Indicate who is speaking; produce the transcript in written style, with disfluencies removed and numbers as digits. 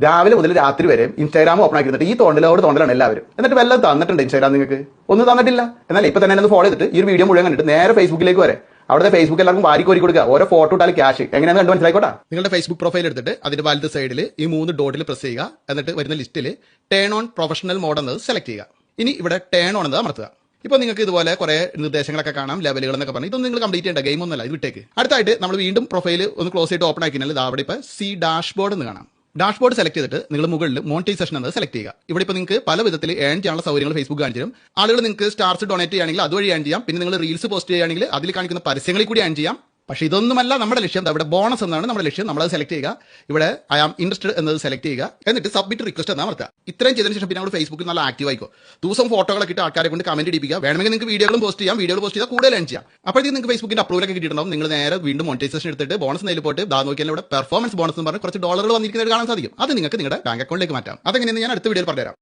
Speaker 1: രാവിലെ മുതൽ രാത്രി വരെ ഇൻസ്റ്റാഗ്രാം ഓപ്പൺ ആക്കിയിട്ട് ഈ തോണ്ടലാണ് എല്ലാവരും. എന്നിട്ട് വല്ലതും തന്നിട്ടുണ്ട് ഇൻസ്റ്റാഗ്രാം നിങ്ങൾക്ക്? ഒന്നും തന്നിട്ടില്ല. എന്നാൽ ഇപ്പൊ തന്നെ ഒന്ന് ഫോളോ ചെയ്തിട്ട് ഈ ഒരു വീഡിയോ മുഴുവൻ കണ്ടിട്ട് നേരെ ഫേസ്ബുക്കിലേക്ക് വരെ. അവിടുത്തെ ഫേസ്ബുക്ക് എല്ലാവർക്കും വാരിക്കോരി കൊടുക്കുക. ഓരോ ഫോട്ടോ ഇട്ടാൽ ക്യാഷ് എങ്ങനെയാണെന്ന് കണ്ടു മനസ്സിലായിക്കോട്ടെ. നിങ്ങളുടെ ഫേസ്ബുക്ക് പ്രൊഫൈൽ എടുത്തിട്ട് അതിന്റെ വലത് സൈഡിൽ ഈ 3 ഡോട്ടിൽ പ്രസ് ചെയ്യുക. എന്നിട്ട് വരുന്ന ലിസ്റ്റിൽ ടേൺ ഓൺ പ്രൊഫഷണൽ മോഡ് എന്നത് സെലക്ട് ചെയ്യുക. ഇനി ഇവിടെ ടേൺ ഓൺ എന്നത് അമർത്തുക. ഇപ്പോൾ നിങ്ങൾക്ക് ഇതുപോലെ കുറെ നിർദ്ദേശങ്ങളൊക്കെ കാണാം, ലെവലുകൾ എന്നൊക്കെ പറഞ്ഞു. ഇതൊന്നും നിങ്ങൾ കംപ്ലീറ്റ് ചെയ്യേണ്ട, ഗെയിം ഒന്നുമല്ല, ഇത് വിട്ടേക്ക്. അടുത്തായിട്ട് നമ്മൾ വീണ്ടും പ്രൊഫൈൽ ഒന്ന് ക്ലോസ് ചെയ്തിട്ട് ഓപ്പൺ ആക്കിയാൽ അവിടെ ഇപ്പോൾ സി ഡാഷ്ബോർഡ് എന്ന് കാണാം. ഡാഷ്ബോർഡ് സെലക്ട് ചെയ്തിട്ട് നിങ്ങൾ മുകളിൽ മോണിറ്റൈസേഷൻ എന്നത് സെലക്ട് ചെയ്യുക. ഇവിടെ ഇപ്പോൾ നിങ്ങൾക്ക് പല വിധത്തിൽ ഏൺ ചെയ്യാനുള്ള സൗകര്യങ്ങൾ ഫേസ്ബുക്ക് കാണിച്ചു തരും. ആളുകൾ നിങ്ങൾക്ക് സ്റ്റാർസ് ഡൊണേറ്റ് ചെയ്യുകയാണെങ്കിൽ അതുവഴി ഏൺ ചെയ്യാം. പിന്നെ നിങ്ങൾ റീൽസ് പോസ്റ്റ് ചെയ്യുകയാണെങ്കിൽ അതിൽ കാണിക്കുന്ന പരസ്യങ്ങളിൽ കൂടി ഏൺ ചെയ്യാം. പക്ഷേ ഇതൊന്നുമല്ല നമ്മുടെ ലക്ഷ്യം. ഇവിടെ ബോണസ് എന്നാണ് നമ്മുടെ ലക്ഷ്യം. നമ്മളത് സെലക്ട് ചെയ്യുക. ഇവിടെ ഐ ആം ഇൻട്രസ്റ്റഡ് എന്നത് സെലക്ട് ചെയ്യുക. എന്നിട്ട് സബ്മിറ്റ് റിക്വസ്റ്റ് എന്നാ അമർത്തുക. ഇത്രയും ചെയ്തതിനു ശേഷം പിന്നെ നമ്മൾ ഫേസ്ബുക്കിൽ നല്ല ആക്റ്റീവ് ആയിക്കോ. ദിവസം ഫോട്ടോകളൊക്കെ ഇട്ട് ആൾക്കാരെ കൊണ്ട് കമന്റ് ഇടിപ്പിക്കുക. വേണമെങ്കിൽ നിങ്ങൾക്ക് വീഡിയോകളും പോസ്റ്റ് ചെയ്യാം. വീഡിയോകൾ പോസ്റ്റ് ചെയ്താൽ കൂടുതൽ ഏൺ ചെയ്യാം. അപ്പോഴത്തേക്ക് നിങ്ങൾക്ക് ഫേസ്ബുക്കിന്റെ അപ്രൂവൽ ഒക്കെ കിട്ടിയിട്ടുണ്ടാവും. നിങ്ങൾ നേരെ വീണ്ടും മോണിറ്റൈസേഷൻ എടുത്തിട്ട് ബോണസ് നേരിൽ പോയിട്ട് നോക്കിയാൽ ഇവിടെ പെർഫോമൻസ് ബോണസ് എന്ന് പറഞ്ഞ് കുറച്ച് ഡോളറുകൾ വന്നിരിക്കുന്നത് കാണാൻ സാധിക്കും. അത് നിങ്ങൾക്ക് നിങ്ങളുടെ ബാങ്ക് അക്കൗണ്ടിലേക്ക് മാറ്റാം. അതെങ്ങനെയെന്ന് ഞാൻ അടുത്ത വീഡിയോയിൽ പറഞ്ഞുതരാം.